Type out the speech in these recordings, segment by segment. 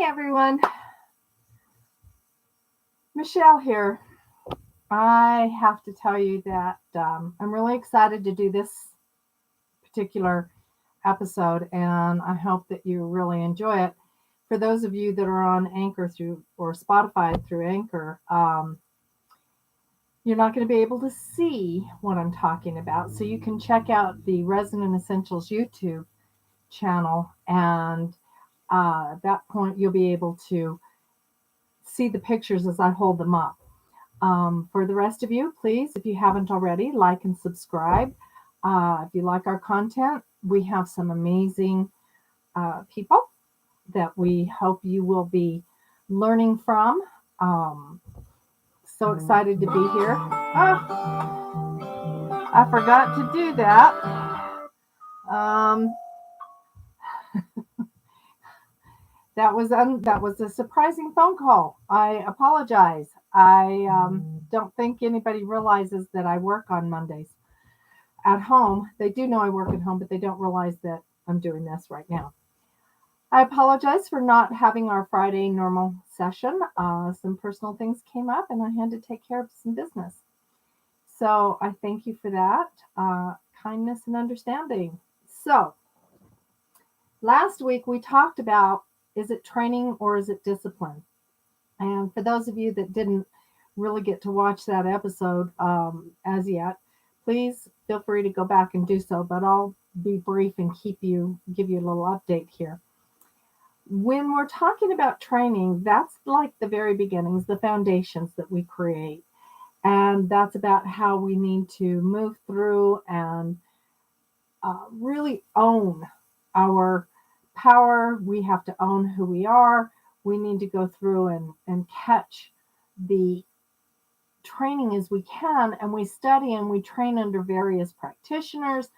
everyone, Michelle here. I have to tell you that I'm really excited to do this particular episode, and I hope that you really enjoy it. For those of you that are on Anchor through or Spotify through Anchor, you're not going to be able to see what I'm talking about, so you can check out the Resonant Essentials YouTube channel, and at that point you'll be able to see the pictures as I hold them up. For the rest of you, please, if you haven't already, like and subscribe. If you like our content, we have some amazing people that we hope you will be learning from. So excited to be here. I forgot to do that. That was a surprising phone call. I apologize. I don't think anybody realizes that I work on Mondays at home. They do know I work at home, but they don't realize that I'm doing this right now. I apologize for not having our Friday normal session. Some personal things came up and I had to take care of some business. So I thank you for that, kindness and understanding. So last week we talked about, is it training or is it discipline? And for those of you that didn't really get to watch that episode as yet, please feel free to go back and do so, but I'll be brief and give you a little update here. When we're talking about training, that's like the very beginnings, the foundations that we create. And that's about how we need to move through and really own our power. We have to own who we are. We need to go through and catch the training as we can, and we study and we train under various practitioners.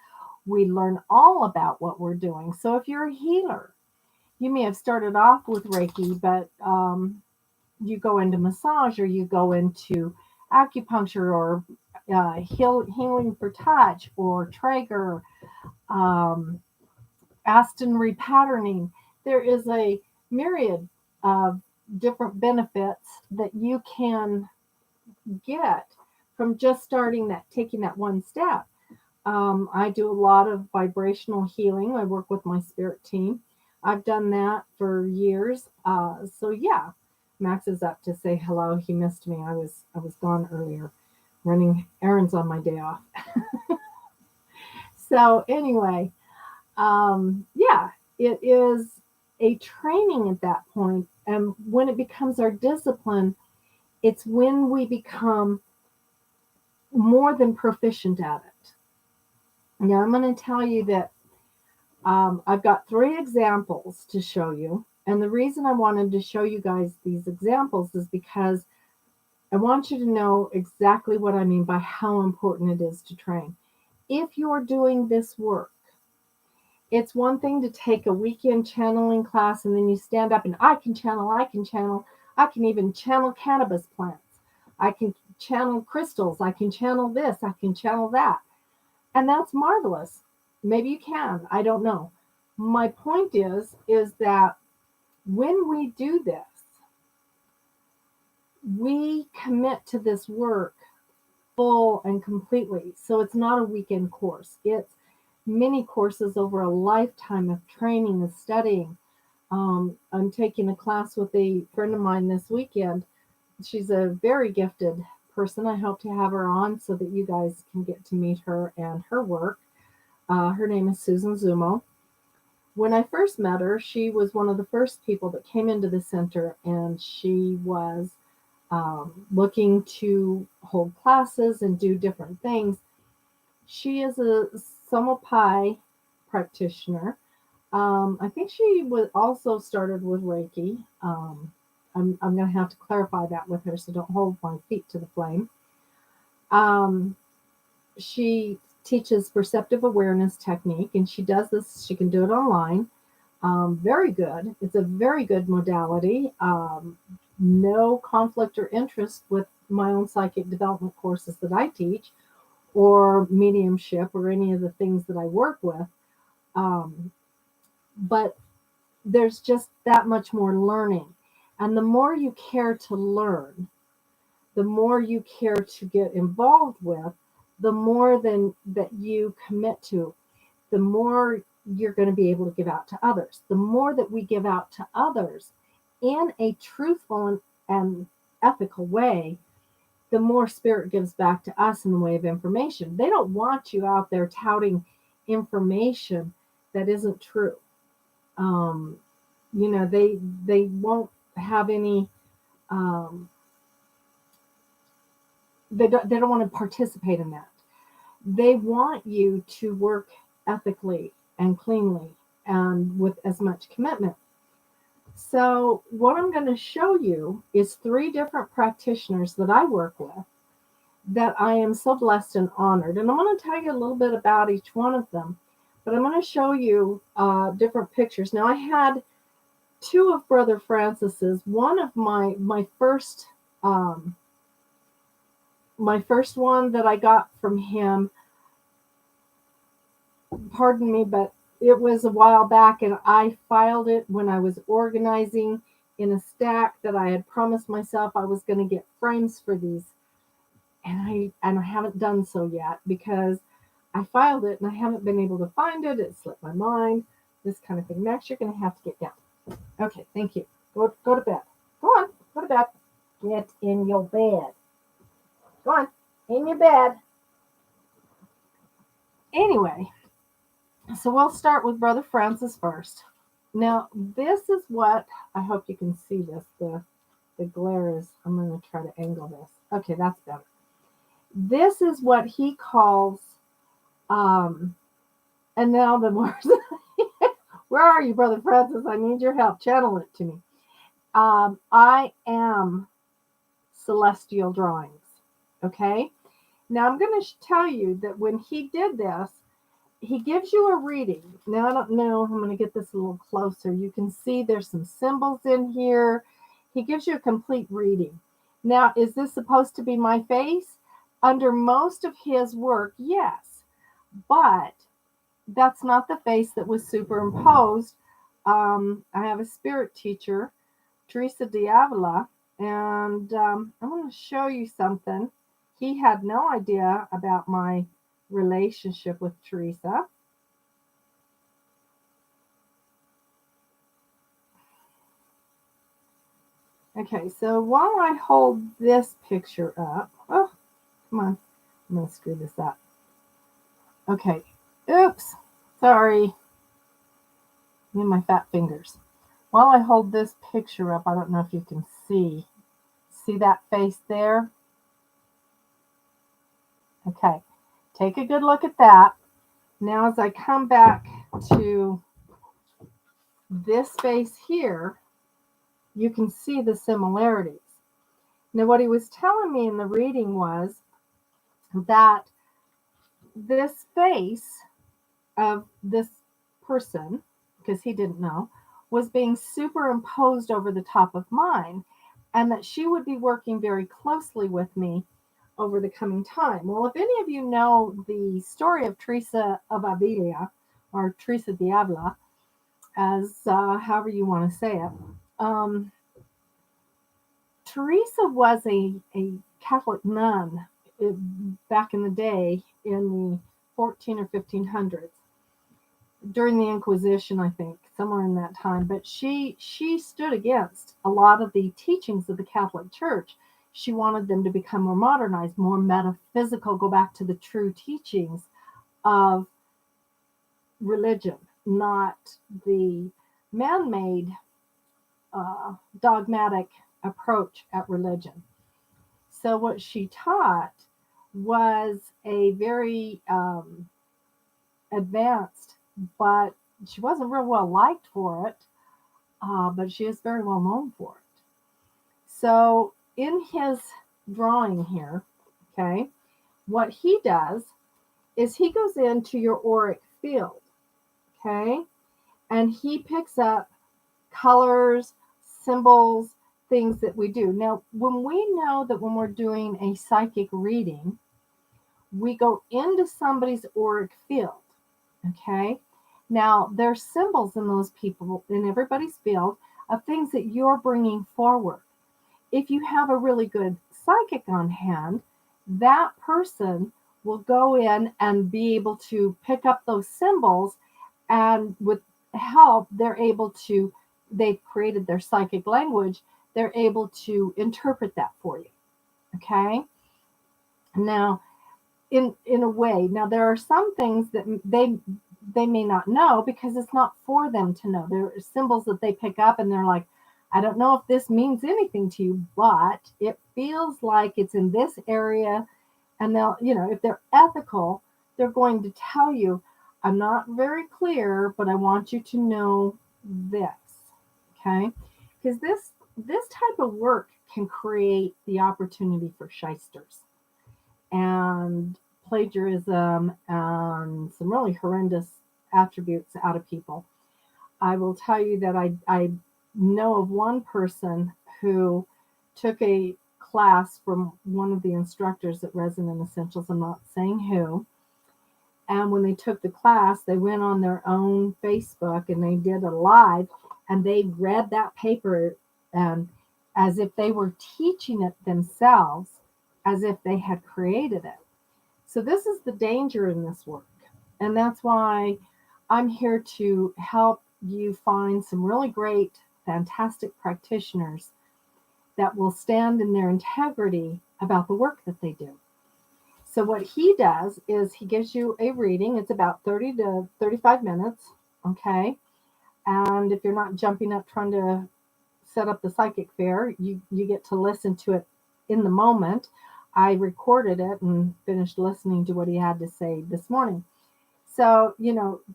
We learn all about what we're doing. So if you're a healer, you may have started off with Reiki, but you go into massage or you go into acupuncture or healing for touch or Traeger, Aston repatterning. There is a myriad of different benefits that you can get from just taking that one step. I do a lot of vibrational healing. I work with my spirit team. I've done that for years. So yeah, Max is up to say hello. He missed me. I was gone earlier, running errands on my day off. So anyway, yeah, it is a training at that point. And when it becomes our discipline, it's when we become more than proficient at it. Now, I'm going to tell you that I've got 3 examples to show you. And the reason I wanted to show you guys these examples is because I want you to know exactly what I mean by how important it is to train. If you're doing this work, it's one thing to take a weekend channeling class and then you stand up and I can channel. I can even channel cannabis plants. I can channel crystals. I can channel this. I can channel that. And that's marvelous. Maybe you can. I don't know. My point is that when we do this, we commit to this work full and completely. So it's not a weekend course. It's many courses over a lifetime of training and studying. I'm taking a class with a friend of mine this weekend. She's a very gifted person. I hope to have her on so that you guys can get to meet her and her work. Her name is Susan Zumo. When I first met her, she was one of the first people that came into the center, and she was looking to hold classes and do different things. She is a Somapai practitioner. I think she was also started with Reiki. I'm going to have to clarify that with her, so don't hold my feet to the flame. She teaches perceptive awareness technique, and she does this. She can do it online. Very good. It's a very good modality. No conflict or interest with my own psychic development courses that I teach, or mediumship, or any of the things that I work with. But there's just that much more learning. And the more you care to learn, the more you care to get involved with, the more then that you commit to, the more you're going to be able to give out to others. The more that we give out to others in a truthful and ethical way, the more spirit gives back to us in the way of information. They don't want you out there touting information that isn't true. Um, they won't have any. Um, they don't want to participate in that. They want you to work ethically and cleanly and with as much commitment. So, what I'm going to show you is 3 different practitioners that I work with that I am so blessed and honored. And I'm going to tell you a little bit about each one of them, but I'm going to show you different pictures. Now, I had 2 of Brother Francis's. One of my first one that I got from him, pardon me, but it was a while back, and I filed it when I was organizing in a stack that I had promised myself I was going to get frames for these, and I haven't done so yet because I filed it and I haven't been able to find it. It slipped my mind. This kind of thing. Max, you're going to have to get down. Okay, thank you. Go to bed. Go on, go to bed. Get in your bed. Go on, in your bed. Anyway, so we'll start with Brother Francis first. Now, this is what, I hope you can see this. The glare is, I'm going to try to angle this. Okay, that's better. This is what he calls, and now the words, where are you, Brother Francis? I need your help. Channel it to me. I am celestial drawings. Okay? Now, I'm going to tell you that when he did this, he gives you a reading. Now, I don't know. I'm going to get this a little closer. You can see there's some symbols in here. He gives you a complete reading. Now, is this supposed to be my face? Under most of his work, yes. But that's not the face that was superimposed. I have a spirit teacher, Teresa Diavola, and I'm going to show you something. He had no idea about my relationship with Teresa. Okay, so while I hold this picture up, oh, come on, I'm going to screw this up. Okay, oops, sorry. Me and my fat fingers. While I hold this picture up, I don't know if you can see that face there? Okay, take a good look at that. Now, as I come back to this face here, you can see the similarities. Now, what he was telling me in the reading was that this face of this person, because he didn't know, was being superimposed over the top of mine, and that she would be working very closely with me over the coming time. Well, if any of you know the story of Teresa of Avila, or Teresa Diavola, as however you want to say it, Teresa was a Catholic nun back in the day in the 14 or 1500s, during the Inquisition, I think, somewhere in that time. But she stood against a lot of the teachings of the Catholic Church. She wanted them to become more modernized, more metaphysical, go back to the true teachings of religion, not the man-made dogmatic approach at religion. So what she taught was a very advanced, but she wasn't real well liked for it, but she is very well known for it. So in his drawing here, okay, what he does is he goes into your auric field, okay, and he picks up colors, symbols, things that we do. Now, when we know that when we're doing a psychic reading, we go into somebody's auric field, okay, Now, there's symbols in those people, in everybody's field, of things that you're bringing forward. If you have a really good psychic on hand, that person will go in and be able to pick up those symbols, and with help, they've created their psychic language, they're able to interpret that for you. Okay? Now, in a way, now there are some things that they may not know because it's not for them to know. There are symbols that they pick up and they're like, I don't know if this means anything to you, but it feels like it's in this area. And they'll, if they're ethical, they're going to tell you, I'm not very clear, but I want you to know this. Okay? Because this type of work can create the opportunity for shysters and plagiarism and some really horrendous attributes out of people. I will tell you that I know of one person who took a class from one of the instructors at Resonant Essentials. I'm not saying who. And when they took the class, they went on their own Facebook and they did a live, and they read that paper as if they were teaching it themselves, as if they had created it. So this is the danger in this work. And that's why I'm here to help you find some really great, fantastic practitioners that will stand in their integrity about the work that they do. So what he does is he gives you a reading. It's about 30 to 35 minutes, okay? And if you're not jumping up trying to set up the psychic fair, you get to listen to it in the moment. I recorded it and finished listening to what he had to say this morning. So,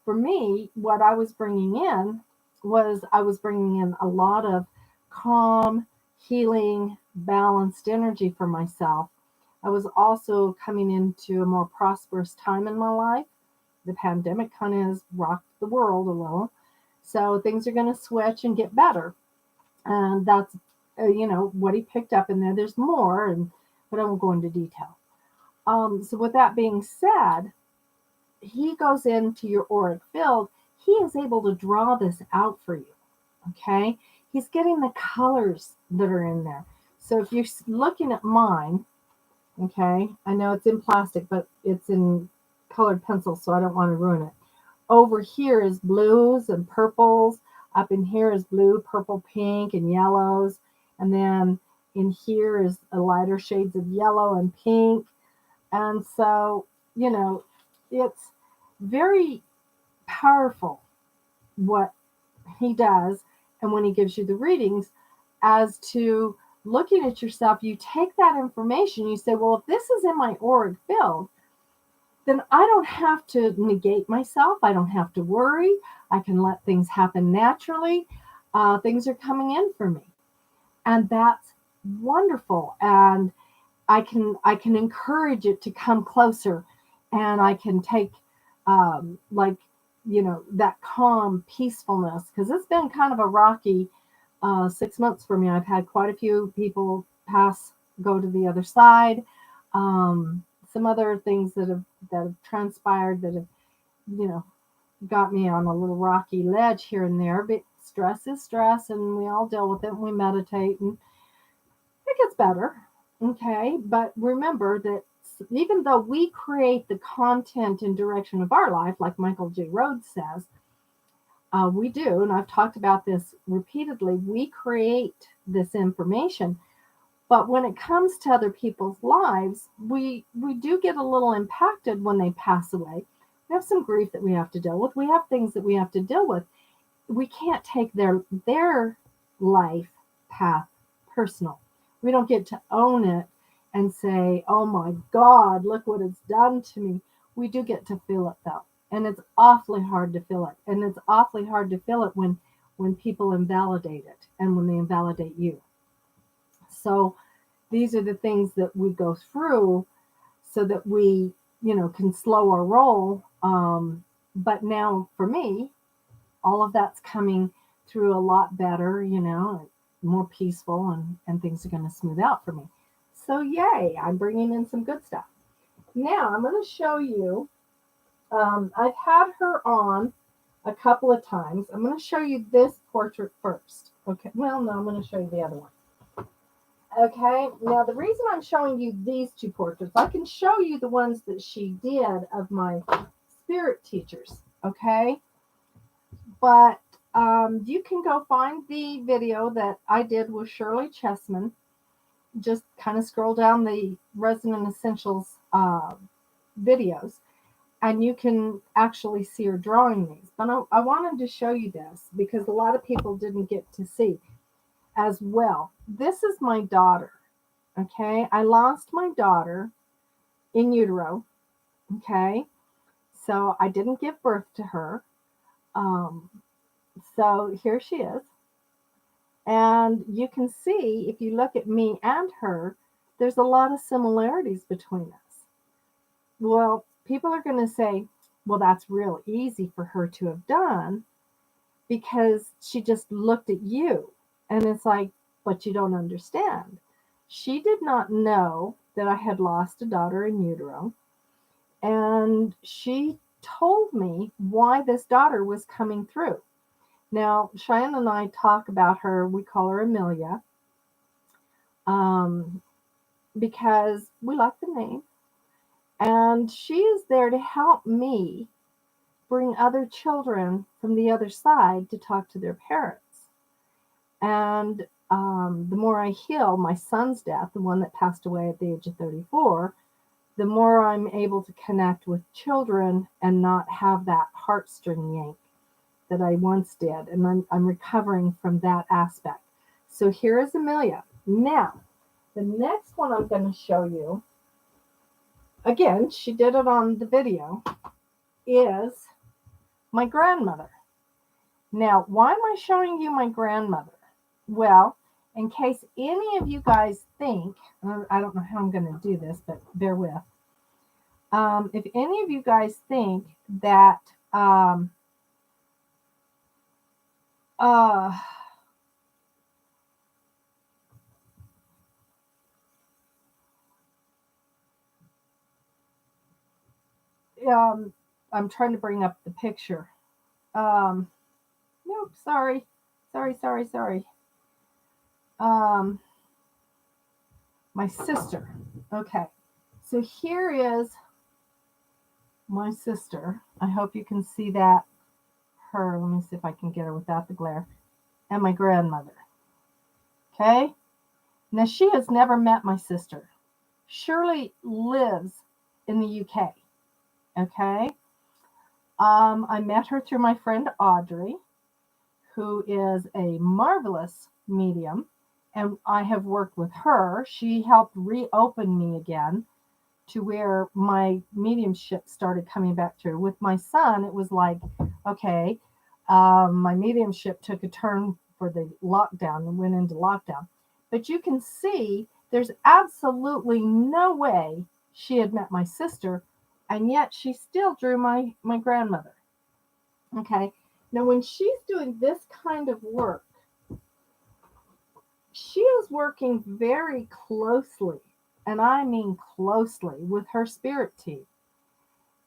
for me, what I was bringing in was I was bringing in a lot of calm, healing, balanced energy for myself. I was also coming into a more prosperous time in my life. The pandemic kind of has rocked the world a little. So things are going to switch and get better. And that's, what he picked up in there. There's more, but I won't go into detail. So with that being said, he goes into your auric field. He is able to draw this out for you. Okay. He's getting the colors that are in there. So if you're looking at mine, okay, I know it's in plastic, but it's in colored pencil, so I don't want to ruin it. Over here is blues and purples. Up in here is blue, purple, pink, and yellows. And then in here is a lighter shades of yellow and pink. And so, it's very powerful what he does. And when he gives you the readings, as to looking at yourself, you take that information, you say, well, if this is in my auric field, then I don't have to negate myself. I don't have to worry. I can let things happen naturally. Things are coming in for me. And that's wonderful. And I can encourage it to come closer, and I can take that calm peacefulness, because it's been kind of a rocky 6 months for me. I've had quite a few people go to the other side. Some other things that have transpired that have got me on a little rocky ledge here and there. But stress is stress, and we all deal with it. And we meditate, and it gets better. Okay, but remember that even though we create the content and direction of our life, like Michael J. Rhodes says, we do, and I've talked about this repeatedly, we create this information. But when it comes to other people's lives, we do get a little impacted when they pass away. We have some grief that we have to deal with. We have things that we have to deal with. We can't take their life path personal. We don't get to own it and say, oh my God, look what it's done to me. We do get to feel it though. And it's awfully hard to feel it. And it's awfully hard to feel it when people invalidate it and when they invalidate you. So these are the things that we go through so that we, can slow our roll. But now for me, all of that's coming through a lot better, more peaceful, and things are going to smooth out for me. So yay, I'm bringing in some good stuff. Now I'm going to show you, I've had her on a couple of times. I'm going to show you this portrait first. Okay, well, no, I'm going to show you the other one. Okay, now the reason I'm showing you these two portraits, I can show you the ones that she did of my spirit teachers, okay? But you can go find the video that I did with Shirley Chessman. Just kind of scroll down the Resonant Essentials videos, and you can actually see her drawing these. But I wanted to show you this because a lot of people didn't get to see as well. This is my daughter, okay? I lost my daughter in utero, okay? So I didn't give birth to her. So here she is. And you can see, if you look at me and her, there's a lot of similarities between us. Well, people are going to say, well, that's real easy for her to have done because she just looked at you. And it's like, but you don't understand. She did not know that I had lost a daughter in utero. And she told me why this daughter was coming through. Now, Cheyenne and I talk about her, we call her Amelia, because we like the name. And she is there to help me bring other children from the other side to talk to their parents. And the more I heal my son's death, the one that passed away at the age of 34, the more I'm able to connect with children and not have that heartstring yank that I once did. And I'm recovering from that aspect. So here is Amelia. Now, the next one I'm going to show you, again, she did it on the video, is my grandmother. Now, why am I showing you my grandmother? Well, in case any of you guys think, I don't know how I'm going to do this, but bear with. If any of you guys think that I'm trying to bring up the picture. Nope, sorry. My sister. Okay, so here is my sister. I hope you can see that. Her, let me see if I can get her without the glare. And my grandmother. Okay, now she has never met my sister. Shirley lives in the UK. Okay, I met her through my friend Audrey, who is a marvelous medium, and I have worked with her. She helped reopen me again to where my mediumship started coming back through. With my son, it was like, okay, my mediumship took a turn for the lockdown and went into lockdown. But you can see there's absolutely no way she had met my sister, and yet she still drew my grandmother. Okay, now when she's doing this kind of work, she is working very closely, and I mean closely, with her spirit team.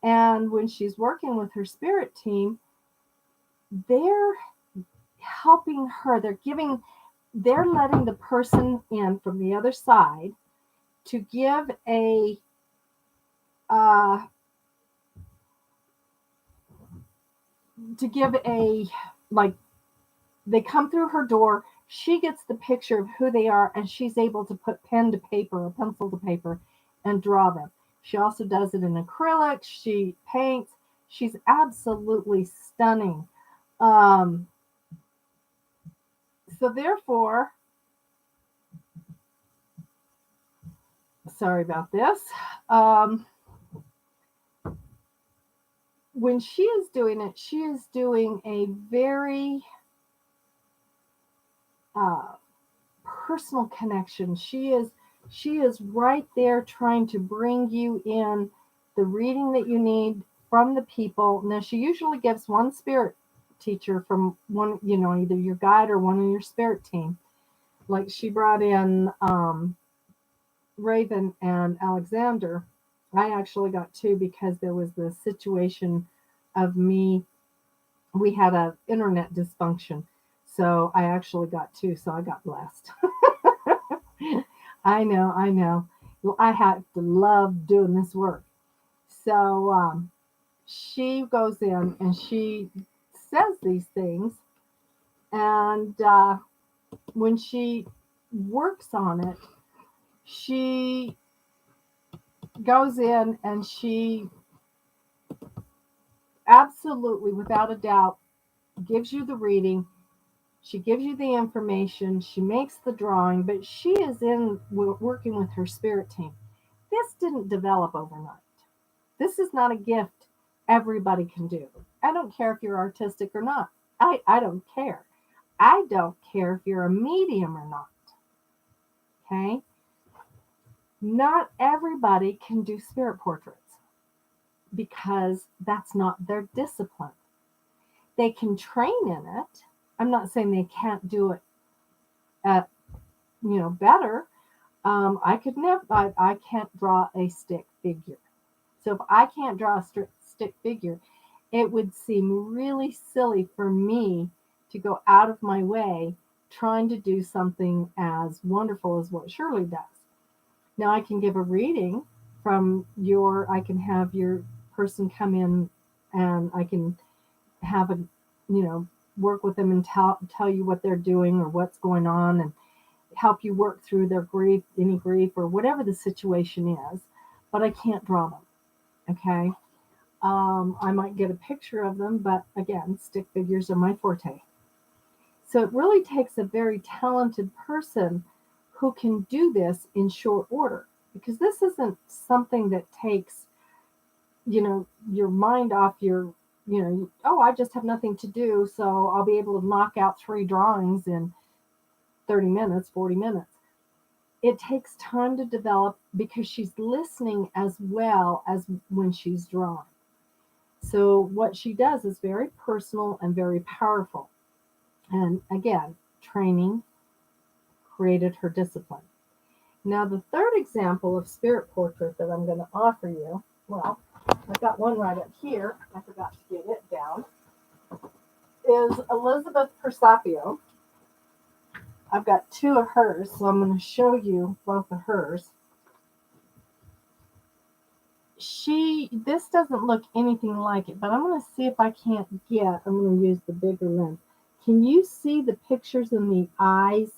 And when she's working with her spirit team, they're helping her. They're letting the person in from the other side to give a like, they come through her door, she gets the picture of who they are, and she's able to put pen to paper or pencil to paper and draw them. She also does it in acrylic. She paints. She's absolutely stunning. So therefore, sorry about this. When she is doing it, she is doing a very personal connection. She is right there trying to bring you in the reading that you need from the people. Now, she usually gives one spirit teacher from one, either your guide or one of your spirit team. Like she brought in Raven and Alexander. I actually got two because there was the situation of me We had a internet dysfunction, so I actually got two, so I got blessed. I know. Well, I have to love doing this work. So she goes in and she says these things, and when she works on it, she goes in and she absolutely, without a doubt, gives you the reading. She gives you the information. She makes the drawing, but she is in working with her spirit team. This didn't develop overnight. This is not a gift everybody can do. I don't care if you're artistic or not. I don't care. I don't care if you're a medium or not. Okay? Not everybody can do spirit portraits because that's not their discipline. They can train in it. I'm not saying they can't do it at, better. I could never, I can't draw a stick figure. So if I can't draw a stick figure, it would seem really silly for me to go out of my way trying to do something as wonderful as what Shirley does. Now I can give a reading I can have your person come in and I can have work with them and tell you what they're doing or what's going on and help you work through their grief, any grief or whatever the situation is, but I can't draw them. Okay. I might get a picture of them, but again, stick figures are my forte. So it really takes a very talented person who can do this in short order, because this isn't something that takes, your mind off oh, I just have nothing to do, so I'll be able to knock out 3 drawings in 30 minutes, 40 minutes. It takes time to develop because she's listening as well as when she's drawing. So what she does is very personal and very powerful. And again, training created her discipline. Now, the third example of spirit portrait that I'm going to offer you, well, I've got one right up here. I forgot to get it down. Is Elizabeth Persapio. I've got 2 of hers, so I'm going to show you both of hers. This doesn't look anything like it, but I'm going to see if I can't I'm going to use the bigger lens. Can you see the pictures in the eyes?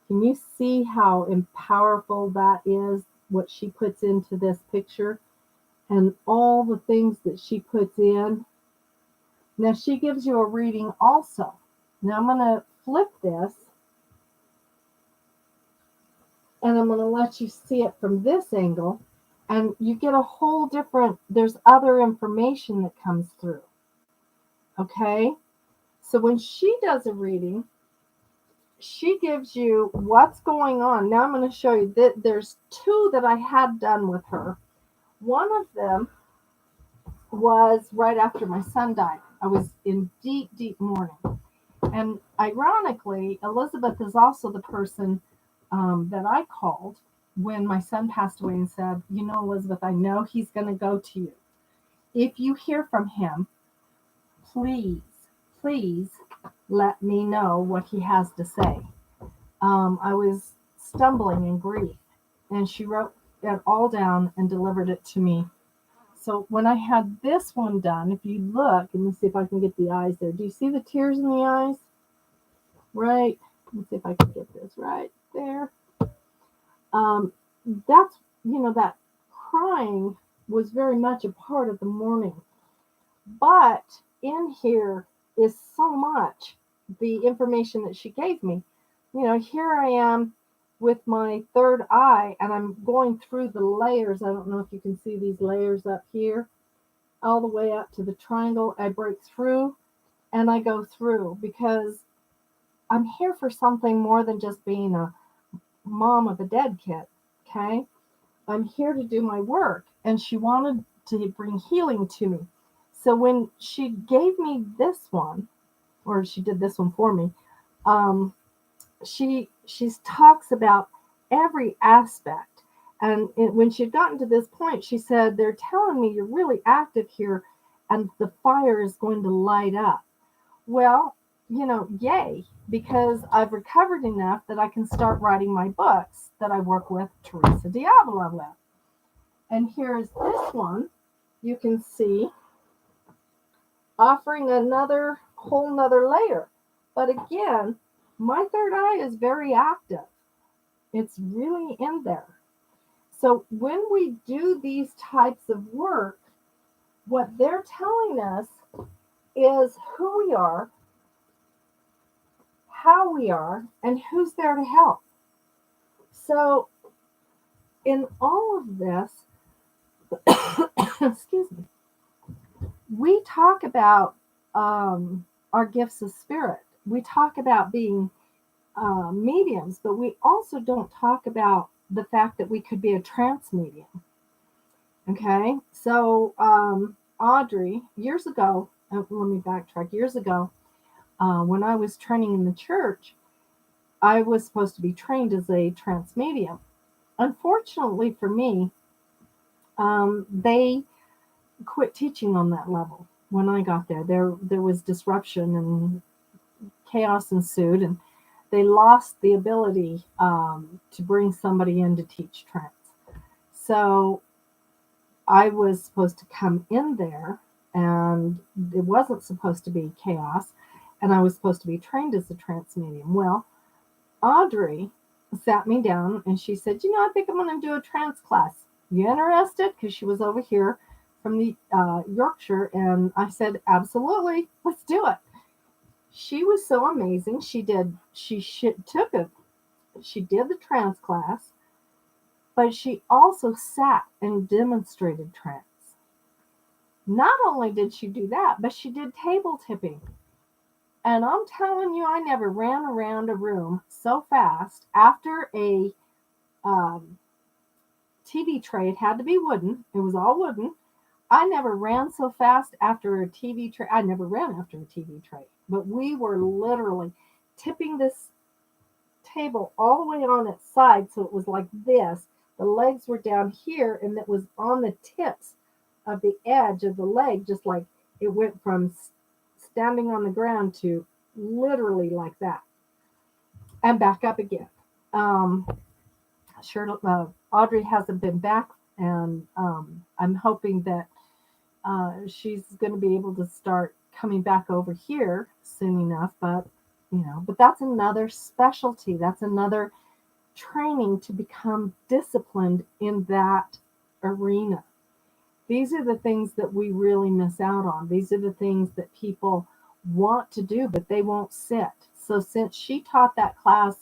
Can you see how powerful that is, what she puts into this picture and all the things that she puts in? Now she gives you a reading also. Now I'm going to flip this and I'm going to let you see it from this angle, and you get a whole different, there's other information that comes through. Okay? So when she does a reading, she gives you what's going on. Now I'm going to show you that there's 2 that I had done with her. One of them was right after my son died. I was in deep, deep mourning. And ironically, Elizabeth is also the person that I called when my son passed away and said, Elizabeth, I know he's going to go to you. If you hear from him, please let me know what he has to say. I was stumbling in grief, and she wrote it all down and delivered it to me. So when I had this one done, if you look, let me see if I can get the eyes there. Do you see the tears in the eyes? Right. Let me see if I can get this right there. That's, that crying was very much a part of the mourning. But in here is so much, the information that she gave me. Here I am with my third eye, and I'm going through the layers. I don't know if you can see these layers up here, all the way up to the triangle. I break through and I go through because I'm here for something more than just being a mom of a dead kid. Okay. I'm here to do my work, and she wanted to bring healing to me. So when she gave me this one, or she did this one for me, she talks about every aspect. And when she had gotten to this point, she said, they're telling me you're really active here, and the fire is going to light up. Well, yay, because I've recovered enough that I can start writing my books that I work with Teresa Diavola with. And here's this one. You can see offering another whole nother layer. But again, my third eye is very active. It's really in there. So when we do these types of work, what they're telling us is who we are, how we are, and who's there to help. So in all of this, excuse me, we talk about our gifts of spirit. We talk about being mediums, but we also don't talk about the fact that we could be a trance medium. Okay, so Audrey, years ago, let me backtrack. Years ago, when I was training in the church, I was supposed to be trained as a trance medium. Unfortunately for me, they quit teaching on that level when I got there. There was disruption and chaos ensued, and they lost the ability to bring somebody in to teach trance. So I was supposed to come in there, and it wasn't supposed to be chaos, and I was supposed to be trained as a trance medium. Well, Audrey sat me down and she said, I think I'm going to do a trance class. You interested? Because she was over here from the Yorkshire, and I said, absolutely, let's do it. She was so amazing. She did the trance class, but she also sat and demonstrated trance. Not only did she do that, but she did table tipping. And I'm telling you, I never ran around a room so fast after a TV tray. It had to be wooden. It was all wooden. I never ran so fast after a TV tray. I never ran after a TV tray. But we were literally tipping this table all the way on its side, so it was like this. The legs were down here, and it was on the tips of the edge of the leg, just like it went from standing on the ground to literally like that, and back up again. Audrey hasn't been back, and I'm hoping that she's going to be able to start coming back over here soon enough. But that's another specialty. That's another training to become disciplined in that arena. These are the things that we really miss out on. These are the things that people want to do, but they won't sit. So since she taught that class,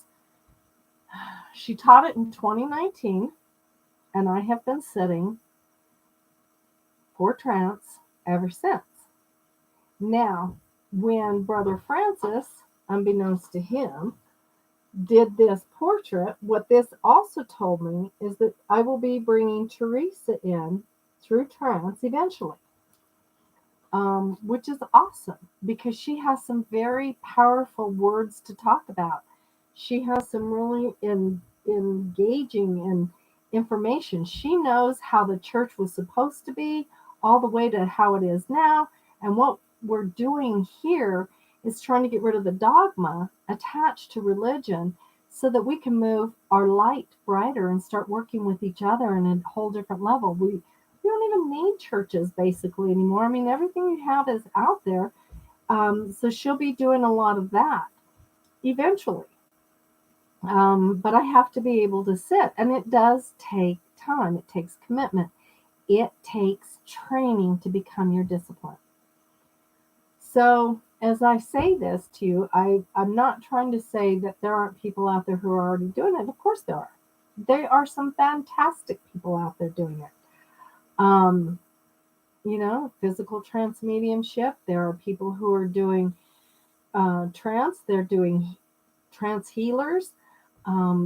she taught it in 2019, and I have been sitting for trance ever since. Now, when Brother Francis, unbeknownst to him, did this portrait, what this also told me is that I will be bringing Teresa in through trance eventually, which is awesome because she has some very powerful words to talk about. She has some really engaging information. She knows how the church was supposed to be all the way to how it is now. And what we're doing here is trying to get rid of the dogma attached to religion so that we can move our light brighter and start working with each other in a whole different level. We don't even need churches basically anymore. I mean, everything we have is out there. So she'll be doing a lot of that eventually. But I have to be able to sit, and it does take time. It takes commitment. It takes training to become your discipline. So as I say this to you, I'm not trying to say that there aren't people out there who are already doing it. Of course there are. There are some fantastic people out there doing it. Physical trance mediumship. There are people who are doing trance. They're doing trance healers.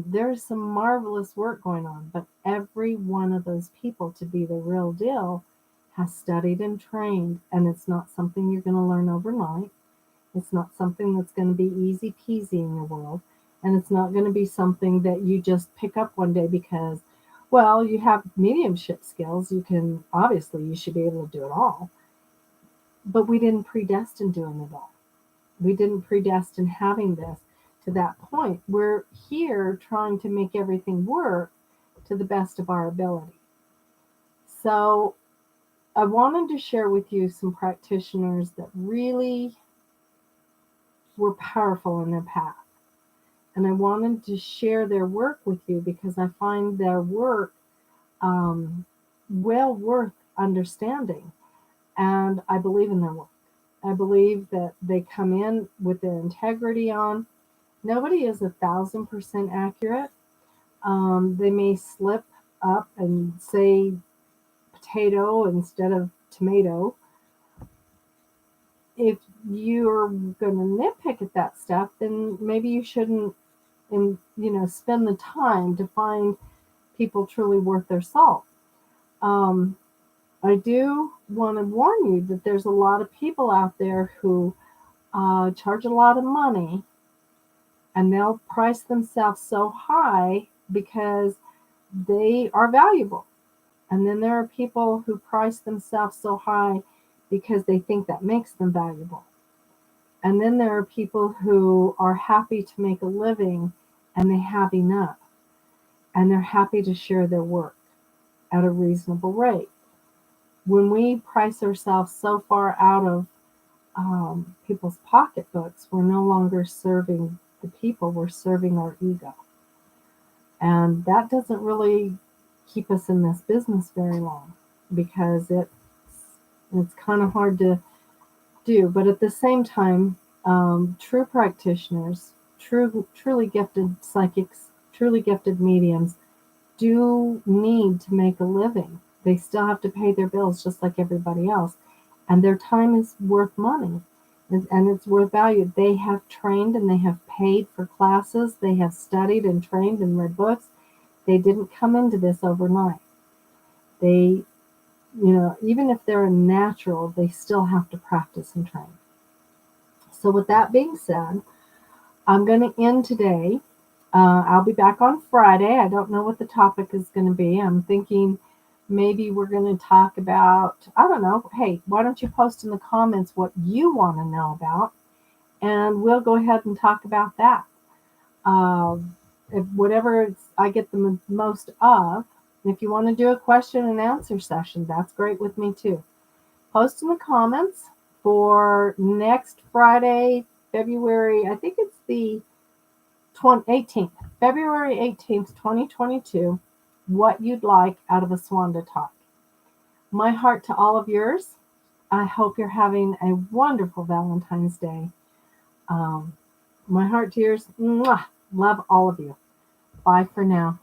There's some marvelous work going on, but every one of those people, to be the real deal, has studied and trained, and it's not something you're going to learn overnight. It's not something that's going to be easy peasy in your world, and it's not going to be something that you just pick up one day because, well, you have mediumship skills. You should be able to do it all. but we didn't predestine doing it all. We didn't predestine having this to that point. We're here trying to make everything work to the best of our ability. So I wanted to share with you some practitioners that really were powerful in their path. And I wanted to share their work with you because I find their work well worth understanding. And I believe in their work. I believe that they come in with their integrity on. Nobody is 1,000% accurate. They may slip up and say potato instead of tomato. If you're going to nitpick at that stuff, then maybe you shouldn't, spend the time to find people truly worth their salt. I do want to warn you that there's a lot of people out there who charge a lot of money, and they'll price themselves so high because they are valuable. And then there are people who price themselves so high because they think that makes them valuable. And then there are people who are happy to make a living and they have enough. And they're happy to share their work at a reasonable rate. When we price ourselves so far out of people's pocketbooks, we're no longer serving the people, we're serving our ego. And that doesn't really keep us in this business very long because it's kind of hard to do. But at the same time, true practitioners, truly gifted psychics, truly gifted mediums do need to make a living. They still have to pay their bills just like everybody else. And their time is worth money and it's worth value. They have trained and they have paid for classes. They have studied and trained and read books. They didn't come into this overnight. They, even if they're a natural, they still have to practice and train. So with that being said, I'm going to end today. I'll be back on Friday. I don't know what the topic is going to be. I'm thinking maybe we're going to talk about, I don't know. Hey, why don't you post in the comments what you want to know about? And we'll go ahead and talk about that. If whatever I get the most of, if you want to do a question and answer session, that's great with me too. Post in the comments for next Friday, February, I think it's the 18th, February 18th, 2022, what you'd like out of a Swanda talk. My heart to all of yours. I hope you're having a wonderful Valentine's Day. My heart to yours. Mwah. Love all of you. Bye for now.